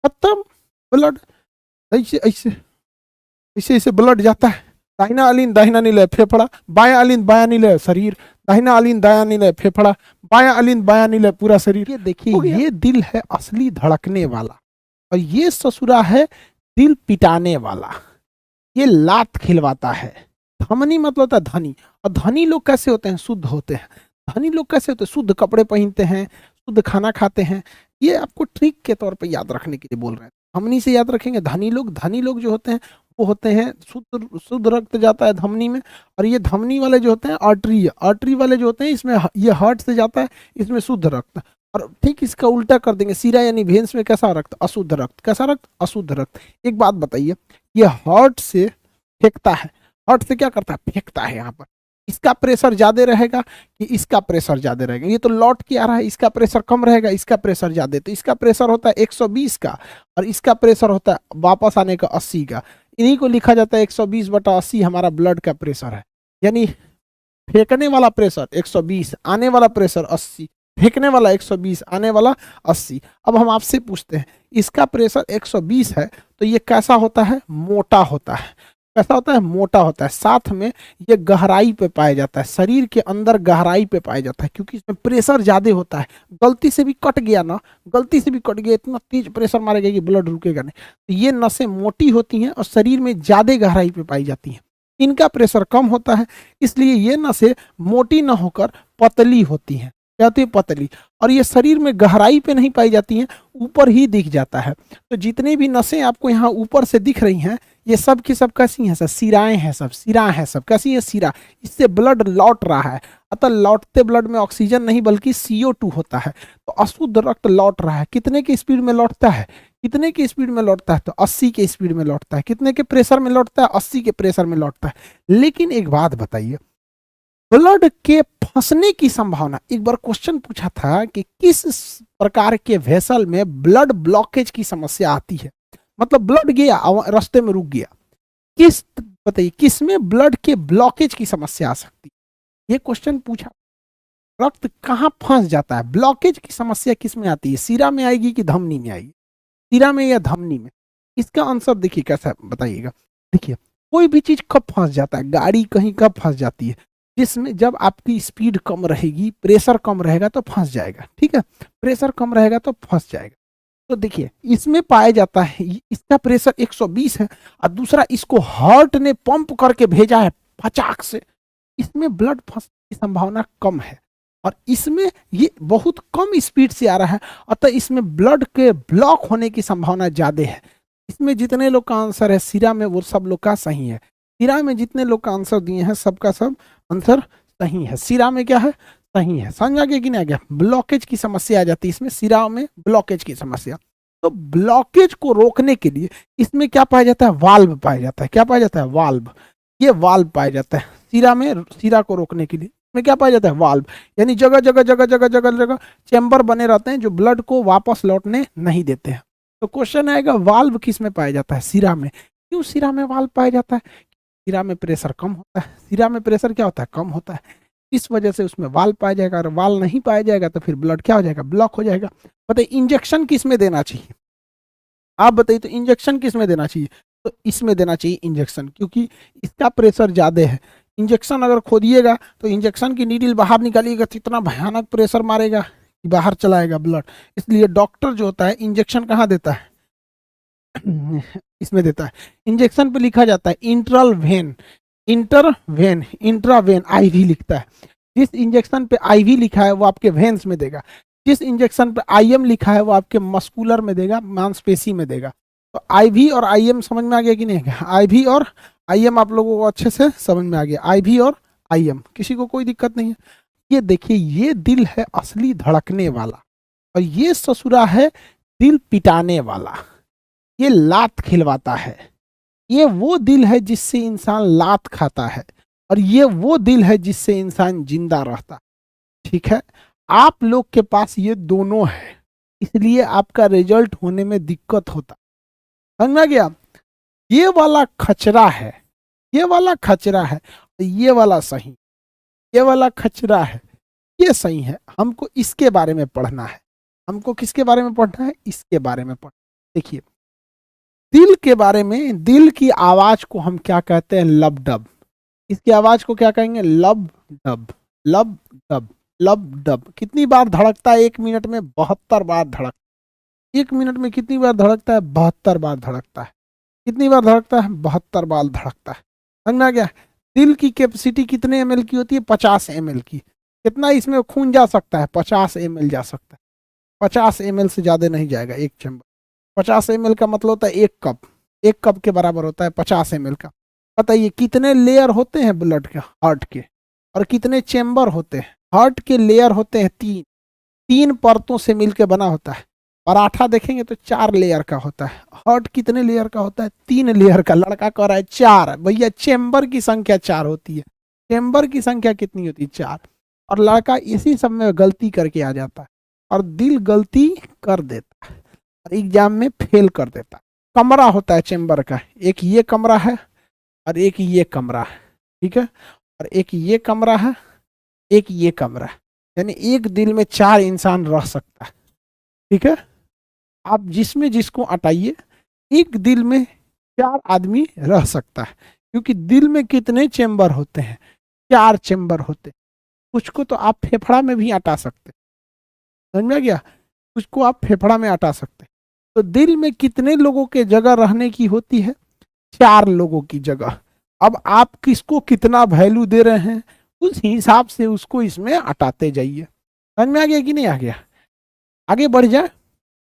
खत्म। ब्लड ऐसे ऐसे ऐसे ऐसे ब्लड जाता है, दाहिना अलिंद दाहिना नीले फेफड़ा, बायां अलिंद बायां नीले शरीर, दाहिना अलिंद दायां नीले फेफड़ा, बायां अलिंद बायां नीले पूरा शरीर। ये देखिए ये दिल है असली धड़कने वाला, और ये ससुरा है दिल पिटाने वाला। ये लात खिलवाता है। धमनी मतलब होता है धनी, और धनी लोग कैसे होते हैं? शुद्ध होते हैं। धनी लोग कैसे होते हैं? शुद्ध कपड़े पहनते हैं, शुद्ध खाना खाते हैं। ये आपको ट्रिक के तौर पे याद रखने के लिए बोल रहे हैं। धमनी से याद रखेंगे। धनी लोग जो होते हैं वो होते हैं शुद्ध शुद्ध रक्त जाता है धमनी में। और ये धमनी वाले जो होते हैं आर्टरी वाले जो होते हैं, इसमें ये हार्ट से जाता है, इसमें शुद्ध रक्त। और ठीक इसका उल्टा कर देंगे, सीरा यानी भेंस में कैसा रक्त? अशुद्ध रक्त। कैसा रक्त? अशुद्ध रक्त। एक बात बताइए, ये हार्ट से फेंकता है, हार्ट से क्या करता है? फेंकता है। यहाँ पर इसका प्रेशर ज्यादा रहेगा कि इसका प्रेशर ज्यादा रहेगा? ये तो लौट के आ रहा है, इसका प्रेशर कम रहेगा, इसका प्रेशर ज्यादा। तो इसका प्रेशर होता है 120 का, और इसका प्रेशर होता है वापस आने का 80 का। इन्हीं को लिखा जाता है 120/80 हमारा ब्लड का प्रेशर है। यानी फेंकने वाला प्रेशर 120, आने वाला प्रेशर 80, फेंकने वाला 120, आने वाला 80। अब हम आपसे पूछते हैं, इसका प्रेशर 120 है तो ये कैसा होता है? मोटा होता है। कैसा होता है? मोटा होता है। साथ में ये गहराई पे पाया जाता है, शरीर के अंदर गहराई पे पाया जाता है, क्योंकि इसमें प्रेशर ज्यादा होता है। गलती से भी कट गया ना, गलती से भी कट गया, इतना तेज प्रेशर मारेगा कि ब्लड रुकेगा नहीं। तो ये नसें मोटी होती हैं और शरीर में ज्यादा गहराई पे पाई जाती हैं। इनका प्रेशर कम होता है, इसलिए ये नसें मोटी ना होकर पतली होती हैं। क्या होती है? पतली। और ये शरीर में गहराई पे नहीं पाई जाती हैं, ऊपर ही दिख जाता है। तो जितनी भी नसें आपको यहाँ ऊपर से दिख रही हैं, ये सब की सब कैसी हैं? सब सिराएं हैं, सब सिरा हैं। सब कैसी हैं? सिरा। इससे ब्लड लौट रहा है। अतः लौटते ब्लड में ऑक्सीजन नहीं बल्कि CO2 होता है। तो अशुद्ध रक्त लौट रहा है। कितने की स्पीड में लौटता है? कितने की स्पीड में लौटता है? तो 80 के स्पीड में लौटता है। कितने के प्रेशर में लौटता है? 80 के प्रेशर में लौटता है। लेकिन एक बात बताइए, ब्लड के फंसने की संभावना, एक बार क्वेश्चन पूछा था कि किस प्रकार के वेसल में ब्लड ब्लॉकेज की समस्या आती है? मतलब ब्लड गया रास्ते में रुक गया, किस बताइए किस में ब्लड के ब्लॉकेज की समस्या आ सकती है? ये क्वेश्चन पूछा। रक्त कहाँ फंस जाता है? ब्लॉकेज की समस्या किस में आती है? सिरा में आएगी कि धमनी में आएगी? सिरा में या धमनी में? इसका आंसर देखिए कैसा बताइएगा। देखिए कोई भी चीज कब फंस जाता है? गाड़ी कहीं कब फंस जाती है? जिसमें जब आपकी स्पीड कम रहेगी, प्रेशर कम रहेगा तो फंस जाएगा। ठीक है, प्रेशर कम रहेगा तो फंस जाएगा। तो देखिए इसमें पाया जाता है, इसका प्रेशर 120 है और दूसरा इसको हार्ट ने पंप करके भेजा है फचाक से, इसमें ब्लड फंसने की संभावना कम है। और इसमें ये बहुत कम स्पीड से आ रहा है, अतः इसमें ब्लड के ब्लॉक होने की संभावना ज्यादा है। इसमें जितने लोग का आंसर है सिरा में, वो सब लोग का सही है। सिरा में जितने लोग का आंसर दिए हैं सबका सब आंसर सही है। सिरा में क्या है? सही है। समझ आ गया कि नहीं आ गया? ब्लॉकेज की समस्या आ जाती है इसमें, सिरा में ब्लॉकेज की समस्या। तो ब्लॉकेज को रोकने के लिए इसमें क्या पाया जाता है? वाल्व पाया जाता है। क्या पाया जाता है? वाल्व। ये वाल्व पाया जाता है सिरा में। सिरा को रोकने के लिए में क्या पाया जाता है? वाल्व। यानी जगह जगह जगह जगह जगह जगह चैम्बर बने रहते हैं जो ब्लड को वापस लौटने नहीं देते हैं। तो क्वेश्चन आएगा वाल्व किस में पाया जाता है? सिरा में। क्यों सिरा में वाल्व पाया जाता है? सिरा में प्रेशर कम होता है। सिरा में प्रेशर क्या होता है? कम होता है। इस वजह से उसमें वाल्व पाया जाएगा। और वाल्व नहीं पाया जाएगा तो फिर ब्लड क्या हो जाएगा? ब्लॉक हो जाएगा। बताइए इंजेक्शन किस में देना चाहिए? आप बताइए तो इंजेक्शन किस में देना चाहिए? तो इसमें देना चाहिए इंजेक्शन, क्योंकि इसका प्रेशर ज्यादा है। इंजेक्शन अगर खोदिएगा तो इंजेक्शन की नीडल बाहर निकालिएगा तो इतना भयानक प्रेशर मारेगा कि बाहर चलाएगा ब्लड। इसलिए डॉक्टर जो होता है इंजेक्शन कहाँ देता है? इसमें देता है। इंजेक्शन पे लिखा जाता है इंट्रावेन IV लिखता है। जिस इंजेक्शन पे IV लिखा है वो आपके वेन्स में देगा। जिस इंजेक्शन पे IM लिखा है वो आपके मस्कुलर में देगा, मांसपेशी में देगा। तो IV और IM समझ में आ गया कि नहीं गया? IV और IM आप लोगों को अच्छे से समझ में आ गया। IV और IM किसी को कोई दिक्कत नहीं है। ये देखिए ये दिल है असली धड़कने वाला, और ये ससुरा है दिल पिटाने वाला। ये लात खिलवाता है। ये वो दिल है जिससे इंसान लात खाता है, और ये वो दिल है जिससे इंसान जिंदा रहता है। ठीक है, आप लोग के पास ये दोनों है, इसलिए आपका रिजल्ट होने में दिक्कत होता। समझ में आ गया? ये वाला खचरा है, ये वाला खचरा है, ये वाला सही, ये वाला खचरा है, ये सही है। हमको इसके बारे में पढ़ना है। हमको किसके बारे में पढ़ना है? इसके बारे में पढ़ना। देखिए, दिल के बारे में, दिल की आवाज को हम क्या कहते हैं? लब डब। इसकी आवाज को क्या कहेंगे? लब डब, लब डब, लब डब। कितनी बार धड़कता है? 1 मिनट में 72 बार धड़कता है। 1 मिनट में कितनी बार धड़कता है? 72 बार धड़कता है। कितनी बार धड़कता है? 72 बार धड़कता है। समझ में आ गया? दिल की कैपेसिटी कितने ml की होती है? 50 ml की। कितना इसमें खून जा सकता है? 50 ml जा सकता है। 50 ml से ज्यादा नहीं जाएगा एक चैम्बर। 50 ml का मतलब होता है 1 कप। 1 कप के बराबर होता है 50 ml का। बताइए कितने लेयर होते हैं ब्लड के, हार्ट के, और कितने चैम्बर होते हैं? हार्ट के लेयर होते हैं 3, 3 परतों से मिलकर बना होता है। पराठा देखेंगे तो 4 लेयर का होता है। हार्ट कितने लेयर का होता है? 3 लेयर का। लड़का कह रहा है 4। भैया चैम्बर की संख्या 4 होती है। चैम्बर की संख्या कितनी होती है? 4। और लड़का इसी सब में गलती करके आ जाता है, और दिल गलती कर देता है और एग्जाम में फेल कर देता है। कमरा होता है चैम्बर का, एक ये कमरा है और एक ये कमरा है, ठीक है, और एक ये कमरा है, एक ये कमरा है। यानी एक दिल में 4 इंसान रह सकता है, ठीक है। आप जिसमें जिसको हटाइए, एक दिल में 4 आदमी रह सकता है, क्योंकि दिल में कितने चैम्बर होते हैं? 4 चैम्बर होते हैं। कुछ को तो आप फेफड़ा में भी हटा सकते हैं, समझ में आ गया? कुछ को आप फेफड़ा में हटा सकते हैं। तो दिल में कितने लोगों के जगह रहने की होती है? 4 लोगों की जगह। अब आप किसको कितना वैल्यू दे रहे हैं, उस हिसाब से उसको इसमें हटाते जाइए। समझ में आ गया कि नहीं आ गया? आगे बढ़ जाए।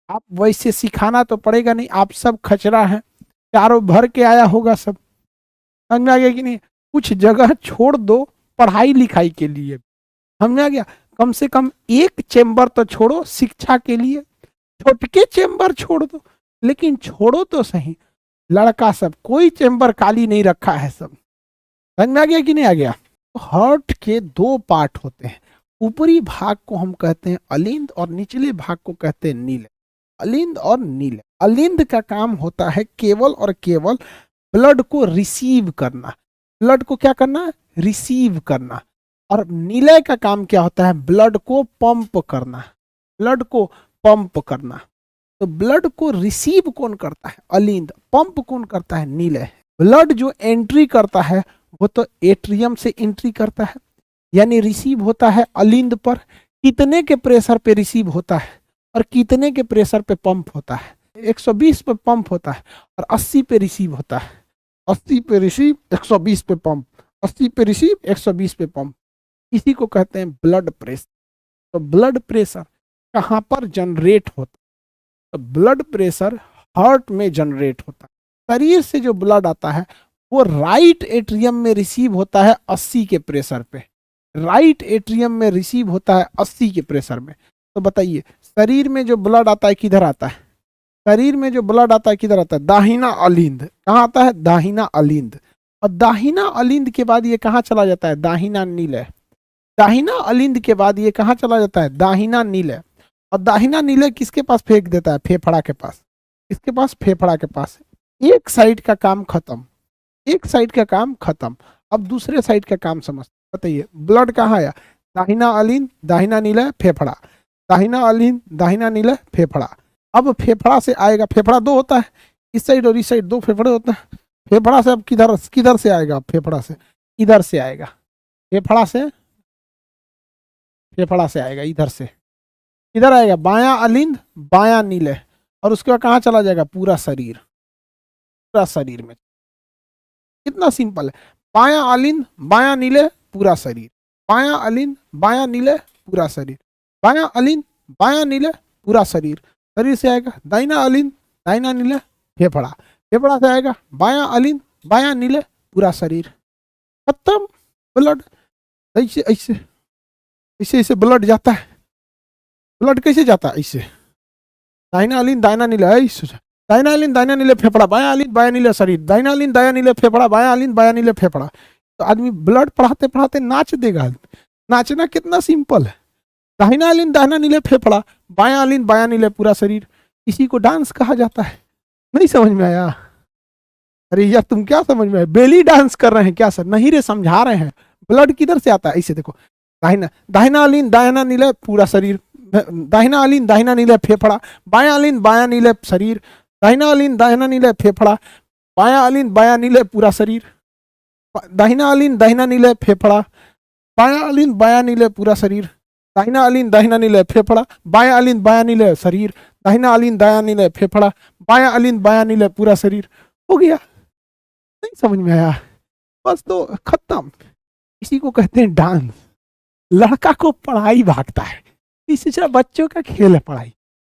आप वैसे सिखाना तो पड़ेगा नहीं, आप सब खचरा हैं, चारों भर के आया होगा सब। समझ में आ गया कि नहीं? कुछ जगह छोड़ दो पढ़ाई लिखाई के लिए, समझ में आ गया? कम से कम एक चैम्बर तो छोड़ो शिक्षा के लिए। छोटके चैम्बर छोड़ दो, लेकिन छोड़ो तो सही। लड़का सब कोई चैम्बर खाली नहीं रखा है सब। समझ में आ गया कि नहीं आ गया? तो हार्ट के 2 पार्ट होते हैं। ऊपरी भाग को हम कहते हैं अलिंद और निचले भाग को कहते हैं नीले। अलिंद और नीले। अलिंद का काम होता है केवल और केवल ब्लड को रिसीव करना। ब्लड को क्या करना? रिसीव करना। और नीले का काम क्या होता है? ब्लड को पंप करना। ब्लड को पंप करना। तो ब्लड को रिसीव कौन करता है? अलिंद। पंप कौन करता है? नीले। ब्लड जो एंट्री करता है वो तो एट्रियम से एंट्री करता है, यानी रिसीव होता है अलिंद पर। कितने के प्रेशर पे रिसीव होता है और कितने के प्रेशर पे पंप होता है? 120 पे पंप होता है और 80 पे रिसीव होता है। 80 पे रिसीव, 120 पे पंप। 80 पे रिसीव, 120 पे पंप। इसी को कहते हैं ब्लड प्रेशर। तो ब्लड प्रेशर कहाँ पर जनरेट होता है? तो ब्लड प्रेशर हार्ट में जनरेट होता है। शरीर से जो ब्लड आता है वो राइट एट्रियम में रिसीव होता है 80 के प्रेशर पे। राइट एट्रियम में रिसीव होता है 80 के प्रेशर में। तो बताइए शरीर में जो ब्लड आता है किधर आता है? शरीर में जो ब्लड आता है किधर आता है? दाहिना अलिंद। कहाँ आता है? दाहिना अलिंद। और दाहिना अलिंद के बाद ये कहाँ चला जाता है? दाहिना नीले। दाहिना अलिंद के बाद ये कहाँ चला जाता है? दाहिना नीले। और दाहिना नीले किसके पास फेंक देता है? फेफड़ा के पास। किसके पास? फेफड़ा के पास। एक साइड का काम खत्म। एक साइड का काम खत्म। अब दूसरे साइड का काम समझ। बताइए ब्लड कहाँ आया? दाहिना अलिंद, दाहिना नीले, फेफड़ा। दाहिना अलिंद, दाहिना नीले, फेफड़ा। अब फेफड़ा से आएगा, फेफड़ा 2 होता है, इस साइड और इस साइड 2 फेफड़े होते हैं। फेफड़ा से अब किधर किधर से आएगा? फेफड़ा से इधर से आएगा। फेफड़ा से, फेफड़ा से आएगा इधर से। इधर आएगा बायां अलिंद, बायां नीले, और उसके बाद कहाँ चला जाएगा? पूरा शरीर। पूरा शरीर में। कितना सिंपल है। बायां अलिंद, बायां नीले, पूरा शरीर। बायां अलिंद, बायां नीले, पूरा शरीर। बायां अलिंद, बायां नीले, पूरा शरीर। शरीर से आएगा दाहिना अलिंद, दाहिना नीले, फेफड़ा। फेफड़ा से आएगा बायां अलिंद, बायां नीले, पूरा शरीर। खत्म। ब्लड ऐसे ऐसे ऐसे ऐसे ब्लड जाता है। ब्लड कैसे जाता है? ऐसे दाहिना अलिंद, दाहिना नीले, ऐसे दाहिना अलिंद, दाहिना नीले, फेफड़ा। बायां अलिंद, बायां नीले, शरीर। दाहिना अलिंद, दायां नीले, फेफड़ा। बायां अलिंद, बायां नीले, फेफड़ा। तो आदमी ब्लड पढ़ाते पढ़ाते नाच देगा। नाचना कितना सिंपल है। दाहिना अलिंद, दाहिना नीले, फेफड़ा। बायां अलिंद, बायां नीले, पूरा शरीर। इसी को डांस कहा जाता है। नहीं समझ में आया? अरे यार तुम क्या समझ में आया? बेली डांस कर रहे हैं क्या सर? नहीं रे, समझा रहे हैं। ब्लड किधर से आता है? ऐसे देखो, दाहिना दाहिना अलिंद, दाहिना नीले, पूरा शरीर। दाहिना अलिंद, दाहिना नीले, फेफड़ा। बायां अलिंद, बायां नीले, शरीर। दाहिना अलीन दाहिना नीले फेफड़ा, बायां अलीन बायां नीले पूरा शरीर, दाहिना अलीन दाहिना नीले फेफड़ा, बायां अलीन बायां नीले पूरा शरीर, दाहिना अलीन दाहिना नीले फेफड़ा, बायां अलीन बायां नीले शरीर, दाहिना अलीन दायां नीले फेफड़ा, बायां अलीन बायां नीले पूरा शरीर। हो गया? नहीं समझ में आया? बस तो खत्म। इसी को कहते हैं डांस। लड़का को पढ़ाई भागता है, इसी तरह बच्चों का खेल है पढ़ाई।